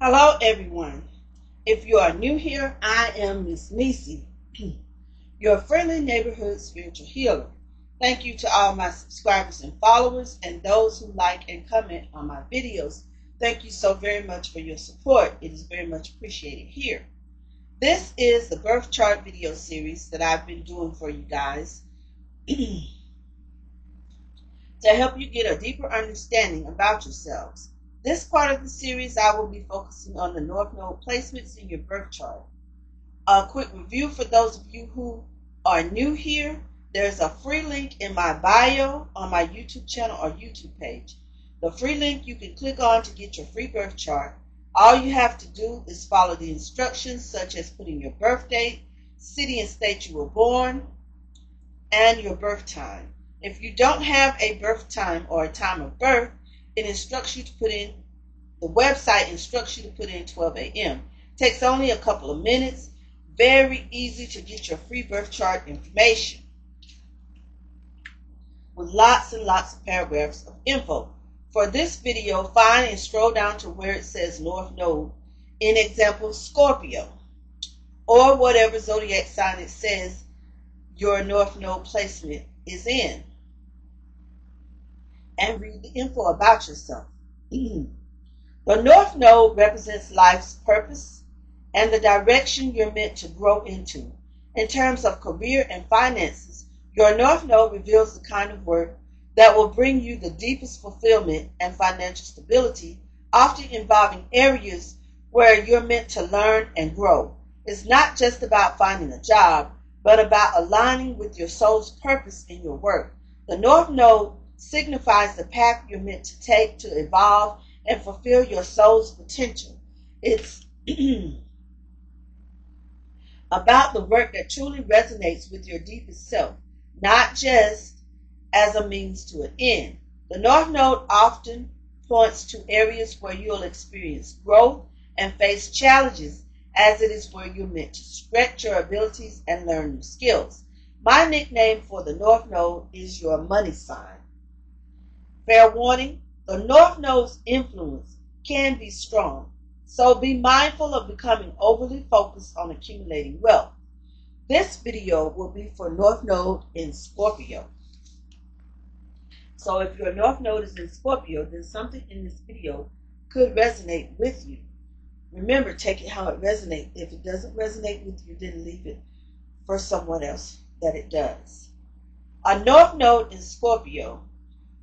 Hello everyone. If you are new here, I am Miss Nisi, your friendly neighborhood spiritual healer. Thank you to all my subscribers and followers and those who like and comment on my videos. Thank you so very much for your support. It is very much appreciated here. This is the birth chart video series that I've been doing for you guys to help you get a deeper understanding about yourselves. This part of the series, I will be focusing on the North Node placements in your birth chart. A quick review for those of you who are new here. There's a free link in my bio on my YouTube channel or YouTube page. The free link you can click on to get your free birth chart. All you have to do is follow the instructions, such as putting your birth date, city and state you were born, and your birth time. If you don't have a birth time or a time of birth, it instructs you to put in, the website instructs you to put in 12 a.m. Takes only a couple of minutes. Very easy to get your free birth chart information with lots and lots of paragraphs of info. For this video, find and scroll down to where it says North Node, in example Scorpio, or whatever zodiac sign it says your North Node placement is in, and read the info about yourself. The North Node represents life's purpose and the direction you're meant to grow into. In terms of career and finances, your North Node reveals the kind of work that will bring you the deepest fulfillment and financial stability, often involving areas where you're meant to learn and grow. It's not just about finding a job, but about aligning with your soul's purpose in your work. The North Node signifies the path you're meant to take to evolve and fulfill your soul's potential. It's about the work that truly resonates with your deepest self, not just as a means to an end. The North Node often points to areas where you'll experience growth and face challenges, as it is where you're meant to stretch your abilities and learn new skills. My nickname for the North Node is your money sign. Fair warning, the North Node's influence can be strong, so be mindful of becoming overly focused on accumulating wealth. This video will be for North Node in Scorpio. So if your North Node is in Scorpio, then something in this video could resonate with you. Remember, take it how it resonates. If it doesn't resonate with you, then leave it for someone else that it does. A North Node in Scorpio,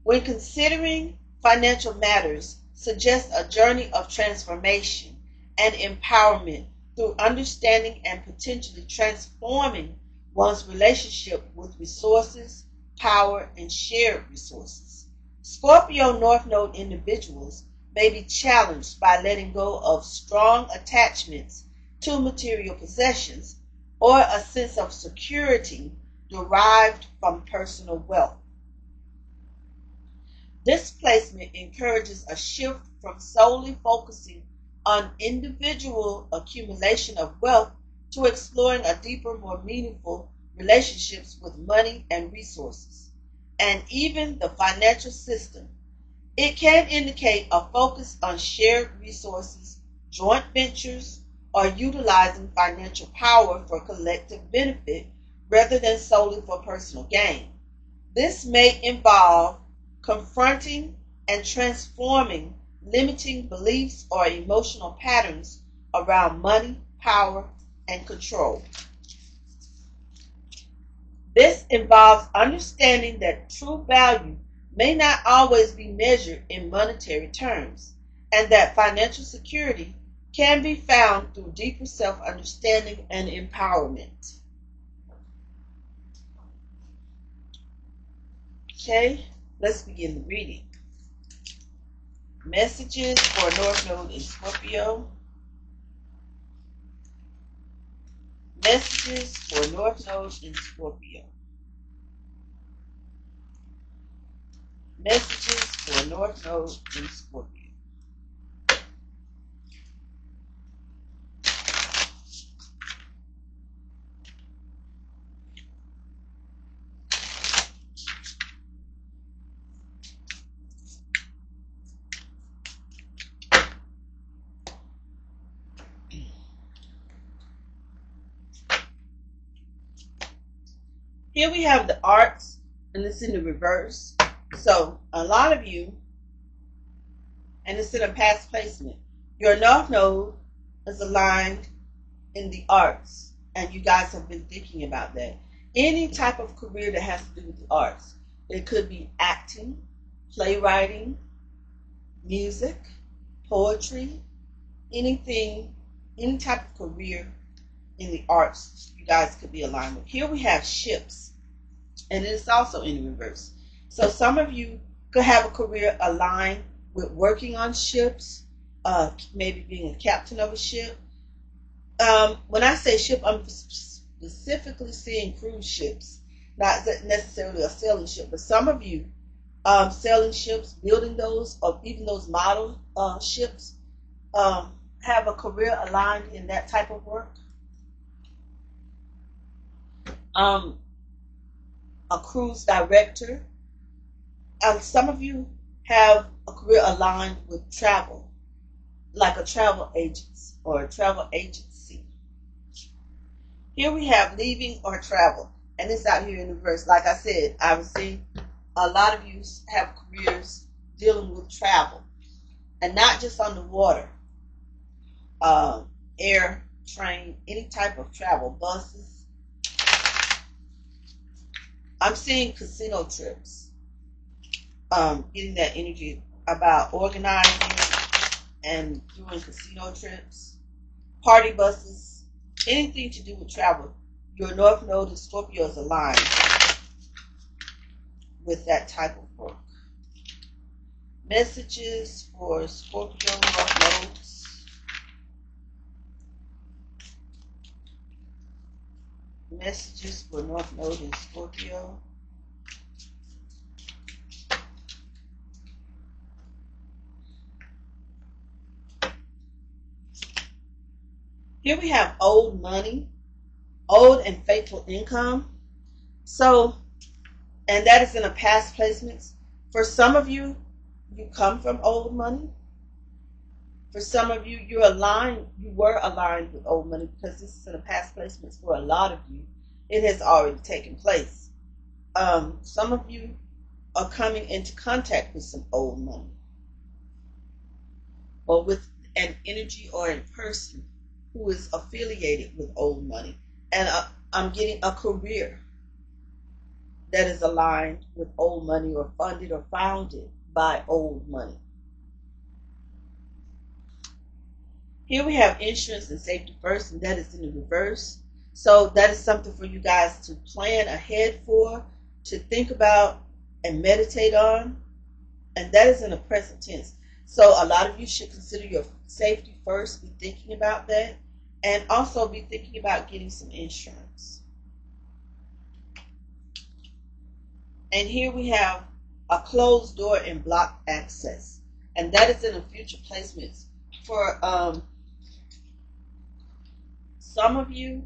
when considering financial matters, suggests a journey of transformation and empowerment through understanding and potentially transforming one's relationship with resources, power, and shared resources. Scorpio North Node individuals may be challenged by letting go of strong attachments to material possessions or a sense of security derived from personal wealth. This placement encourages a shift from solely focusing on individual accumulation of wealth to exploring a deeper, more meaningful relationships with money and resources, and even the financial system. It can indicate a focus on shared resources, joint ventures, or utilizing financial power for collective benefit rather than solely for personal gain. This may involve confronting and transforming limiting beliefs or emotional patterns around money, power, and control. This involves understanding that true value may not always be measured in monetary terms, and that financial security can be found through deeper self-understanding and empowerment. Okay, let's begin the reading. Messages for North Node in Scorpio. Messages for North Node in Scorpio. Messages for North Node in Scorpio. Here we have the arts, and it's in the reverse. So a lot of you, and it's in a past placement, your North Node is aligned in the arts, and you guys have been thinking about that. Any type of career that has to do with the arts. It could be acting, playwriting, music, poetry, anything, any type of career in the arts you guys could be aligned with. Here we have ships, and it's also in reverse. So some of you could have a career aligned with working on ships, maybe being a captain of a ship. When I say ship, I'm specifically seeing cruise ships, not necessarily a sailing ship, but some of you sailing ships, building those, or even those model ships, have a career aligned in that type of work. A cruise director. Some of you have a career aligned with travel, like a travel agent or a travel agency. Here we have leaving or travel, and it's out here in the verse. Like I said, I was seeing a lot of you have careers dealing with travel, and not just on the water, air, train, any type of travel, buses. I'm seeing casino trips, getting that energy about organizing and doing casino trips, party buses, anything to do with travel. Your North Node in Scorpio is aligned with that type of work. Messages for Scorpio North Nodes. Messages for North Node in Scorpio. Here we have old money, old and faithful income. So, and that is in a past placements. For some of you, you come from old money. For some of you, you were aligned with old money, because this is in a past placements for a lot of you. It has already taken place. Some of you are coming into contact with some old money, or with an energy or a person who is affiliated with old money. And I'm getting a career that is aligned with old money, or funded or founded by old money. Here we have insurance and safety first, and that is in the reverse. So that is something for you guys to plan ahead for, to think about and meditate on. And that is in the present tense. So a lot of you should consider your safety first, be thinking about that, and also be thinking about getting some insurance. And here we have a closed door and blocked access, and that is in the future placements for some of you.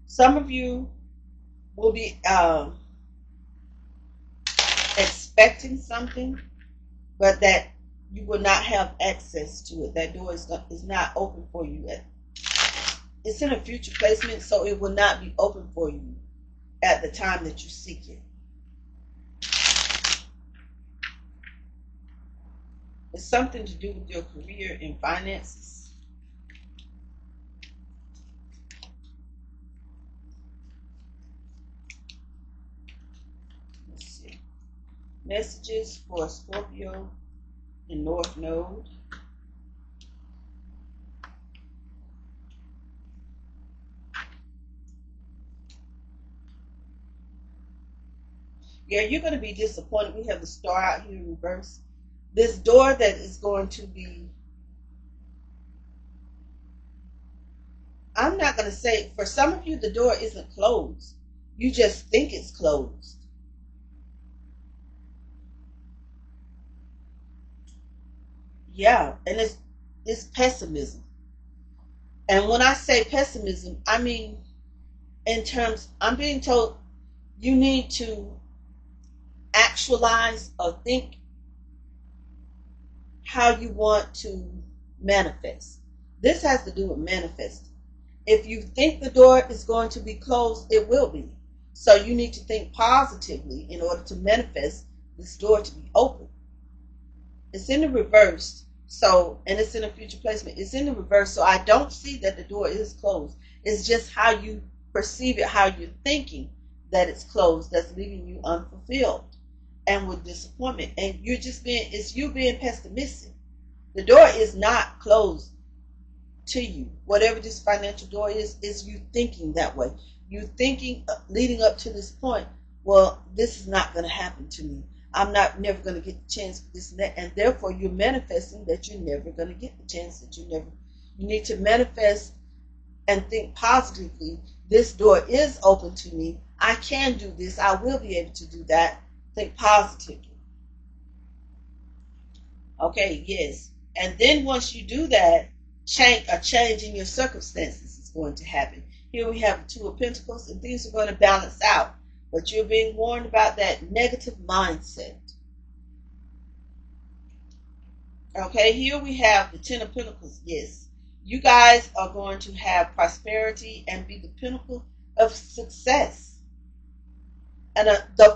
Some of you will be expecting something, but that you will not have access to it. That door is not open for you yet. It's in a future placement, so it will not be open for you at the time that you seek it. It's something to do with your career and finances. Let's see. Messages for Scorpio in North Node. Yeah, you're going to be disappointed. We have the star out here in reverse. This door that is going to be, I'm not going to say, for some of you, the door isn't closed. You just think it's closed. Yeah, and it's pessimism. And when I say pessimism, I mean in terms, I'm being told you need to actualize or think how you want to manifest. This has to do with manifesting. If you think the door is going to be closed, it will be. So you need to think positively in order to manifest this door to be open. It's in the reverse. So, and it's in a future placement. It's in the reverse. So I don't see that the door is closed. It's just how you perceive it, how you're thinking that it's closed, that's leaving you unfulfilled and with disappointment. And you're just it's you being pessimistic. The door is not closed to you. Whatever this financial door is you thinking that way. You thinking leading up to this point, well, this is not going to happen to me. I'm not never going to get the chance for this and that, and therefore you're manifesting that you're never going to get the chance that you need to manifest and think positively. This door is open to me. I can do this. I will be able to do that. Think positively. Okay, yes. And then once you do that, a change in your circumstances is going to happen. Here we have the Two of Pentacles, and things are going to balance out. But you're being warned about that negative mindset. Okay, here we have the Ten of Pentacles. Yes, you guys are going to have prosperity and be the pinnacle of success. And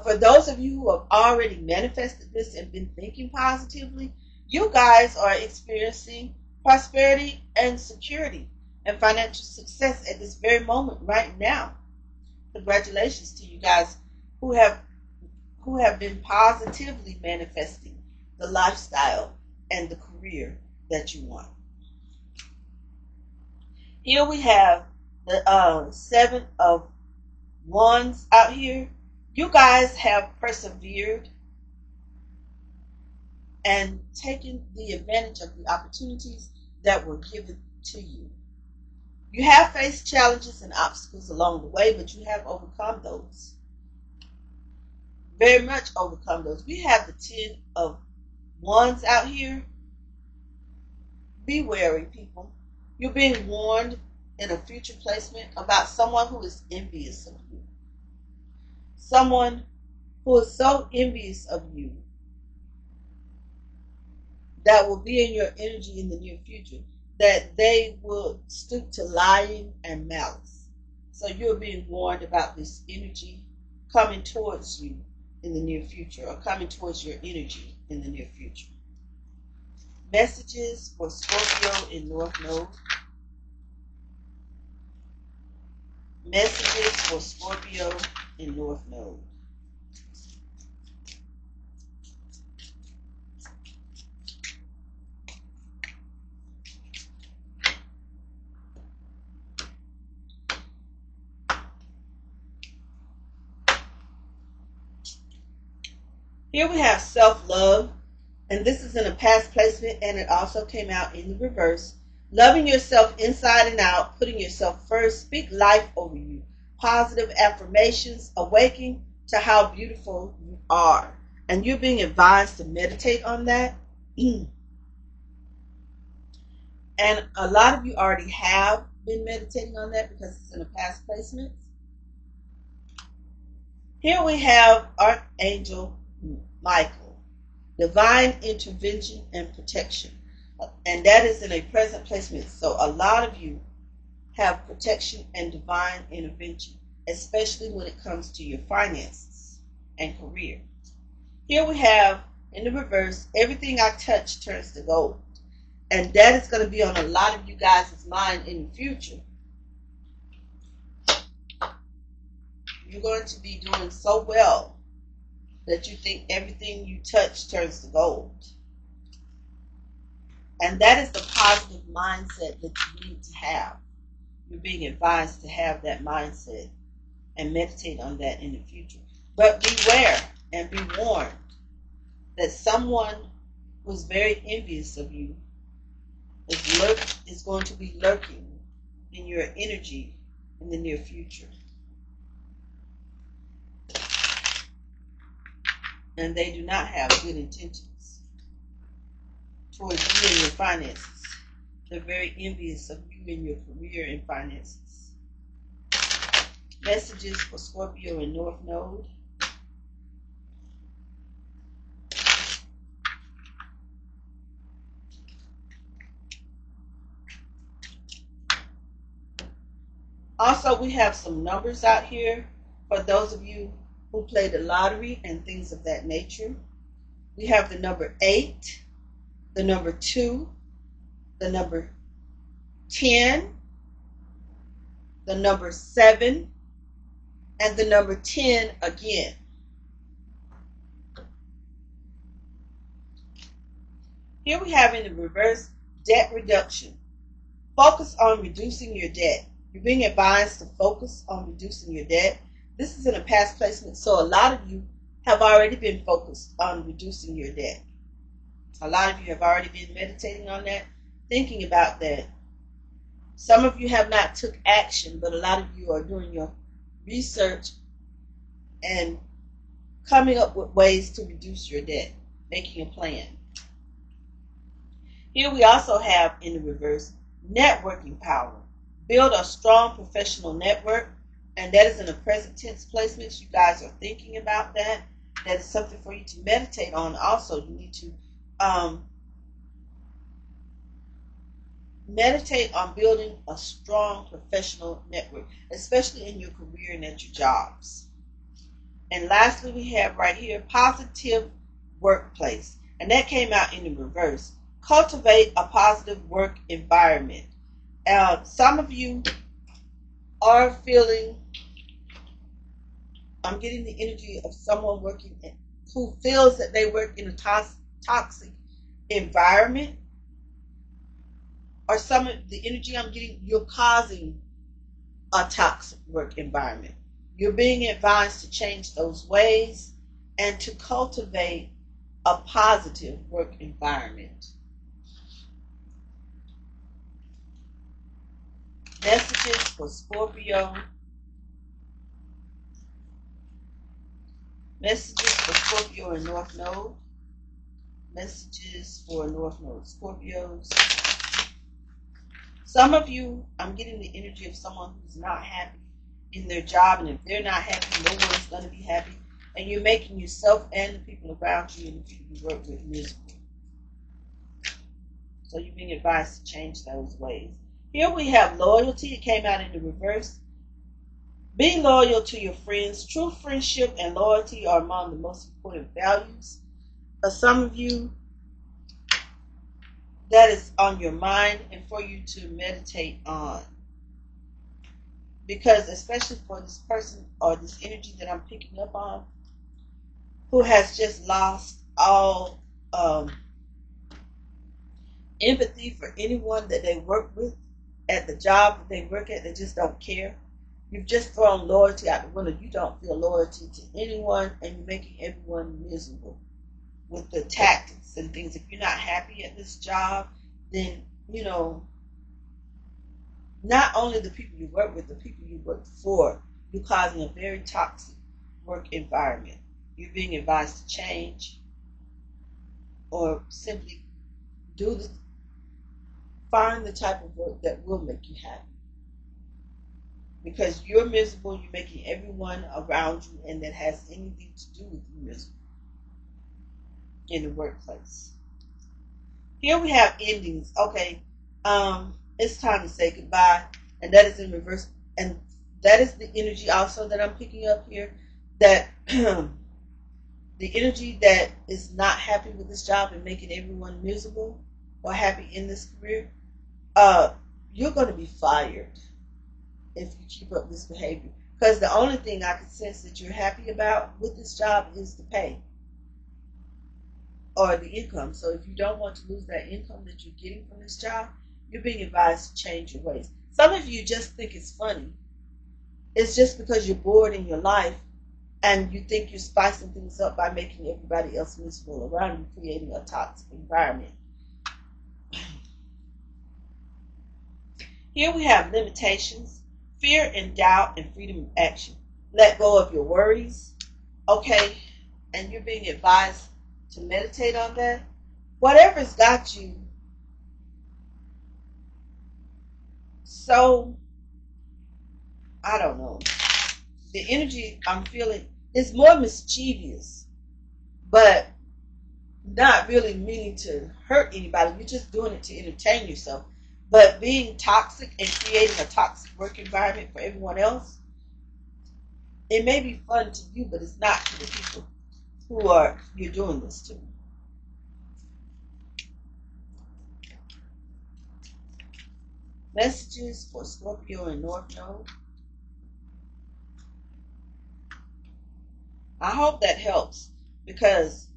for those of you who have already manifested this and been thinking positively, you guys are experiencing prosperity and security and financial success at this very moment right now. Congratulations to you guys who have been positively manifesting the lifestyle and the career that you want. Here we have the Seven of Wands out here. You guys have persevered and taken the advantage of the opportunities that were given to you. You have faced challenges and obstacles along the way, but you have overcome those. Very much overcome those. We have the Ten of Wands out here. Be wary, people. You're being warned in a future placement about someone who is envious of you. Someone who is so envious of you that will be in your energy in the near future, that they will stoop to lying and malice. So you're being warned about this energy coming towards you in the near future, or coming towards your energy in the near future. Messages for Scorpio in North Node. Messages for Scorpio in North Node. Here we have self-love, and this is in a past placement, and it also came out in the reverse. Loving yourself inside and out, putting yourself first, speak life over you. Positive affirmations, awakening to how beautiful you are. And you're being advised to meditate on that. And a lot of you already have been meditating on that because it's in a past placement. Here we have Archangel Michael, divine intervention and protection, and that is in a present placement. So a lot of you have protection and divine intervention, especially when it comes to your finances and career. Here we have in the reverse, everything I touch turns to gold, and that is going to be on a lot of you guys' mind in the future. You're going to be doing so well that you think everything you touch turns to gold. And that is the positive mindset that you need to have. You're being advised to have that mindset and meditate on that in the future. But beware and be warned that someone who's very envious of you is going to be lurking in your energy in the near future. And they do not have good intentions towards you and your finances. They're very envious of you and your career and finances. Messages for Scorpio in North Node. Also, we have some numbers out here for those of you who play the lottery and things of that nature. We have the number 8, the number 2, the number 10, the number 7, and the number 10 again. Here we have in the reverse, debt reduction. Focus on reducing your debt. You're being advised to focus on reducing your debt. This is in a past placement, so a lot of you have already been focused on reducing your debt. A lot of you have already been meditating on that, thinking about that. Some of you have not took action, but a lot of you are doing your research and coming up with ways to reduce your debt, making a plan. Here we also have in the reverse, networking power. Build a strong professional network, and that is in a present tense placement. You guys are thinking about that. That is something for you to meditate on. Also, you need to meditate on building a strong professional network, especially in your career and at your jobs. And lastly, we have right here, positive workplace. And that came out in the reverse. Cultivate a positive work environment. Some of you are feeling, I'm getting the energy of someone working who feels that they work in a toxic environment. Or some of the energy I'm getting, you're causing a toxic work environment. You're being advised to change those ways and to cultivate a positive work environment. Messages for Scorpio. Messages for Scorpio and North Node. Messages for North Node Scorpios. Some of you, I'm getting the energy of someone who's not happy in their job, and if they're not happy, no one's going to be happy, and you're making yourself and the people around you and the people you work with miserable. So you're being advised to change those ways. Here we have loyalty. It came out in the reverse. Be loyal to your friends. True friendship and loyalty are among the most important values. For some of you, that is on your mind and for you to meditate on. Because especially for this person or this energy that I'm picking up on, who has just lost all empathy for anyone that they work with at the job that they work at, they just don't care. You've just thrown loyalty out the window. You don't feel loyalty to anyone, and you're making everyone miserable with the tactics and things. If you're not happy at this job, then, you know, not only the people you work with, the people you work for, you're causing a very toxic work environment. You're being advised to change or simply find the type of work that will make you happy. Because you're miserable, you're making everyone around you and that has anything to do with you miserable in the workplace. Here we have endings. Okay, it's time to say goodbye, and that is in reverse. And that is the energy also that I'm picking up here, that the energy that is not happy with this job and making everyone miserable or happy in this career, you're going to be fired if you keep up this behavior. Because the only thing I can sense that you're happy about with this job is the pay or the income. So if you don't want to lose that income that you're getting from this job, you're being advised to change your ways. Some of you just think it's funny. It's just because you're bored in your life and you think you're spicing things up by making everybody else miserable around you, creating a toxic environment. Here we have limitations, fear and doubt, and freedom of action. Let go of your worries, okay? And you're being advised to meditate on that. Whatever's got you so, I don't know, the energy I'm feeling is more mischievous, but not really meaning to hurt anybody. You're just doing it to entertain yourself. But being toxic and creating a toxic work environment for everyone else, it may be fun to you, but it's not to the people who are you're doing this to. Messages for Scorpio and North Node. I hope that helps, because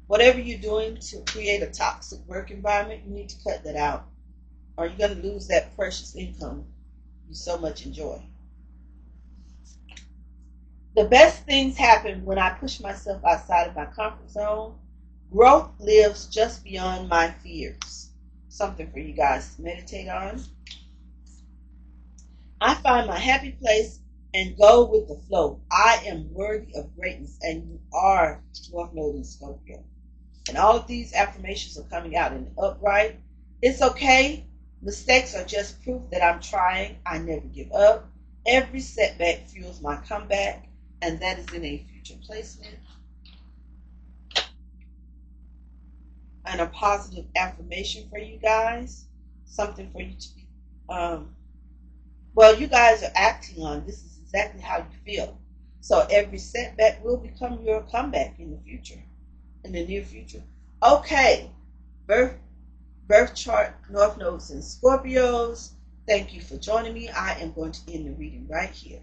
whatever you're doing to create a toxic work environment, you need to cut that out, or you're going to lose that precious income you so much enjoy. The best things happen when I push myself outside of my comfort zone. Growth lives just beyond my fears. Something for you guys to meditate on. I find my happy place and go with the flow. I am worthy of greatness, and you are North Node in Scorpio. And all of these affirmations are coming out in the upright. It's okay. Mistakes are just proof that I'm trying. I never give up. Every setback fuels my comeback, and that is in a future placement. And a positive affirmation for you guys. Something for you to be, well, you guys are acting on. This is exactly how you feel. So every setback will become your comeback in the future, in the near future. Okay, birth chart, North Nodes and Scorpios. Thank you for joining me. I am going to end the reading right here.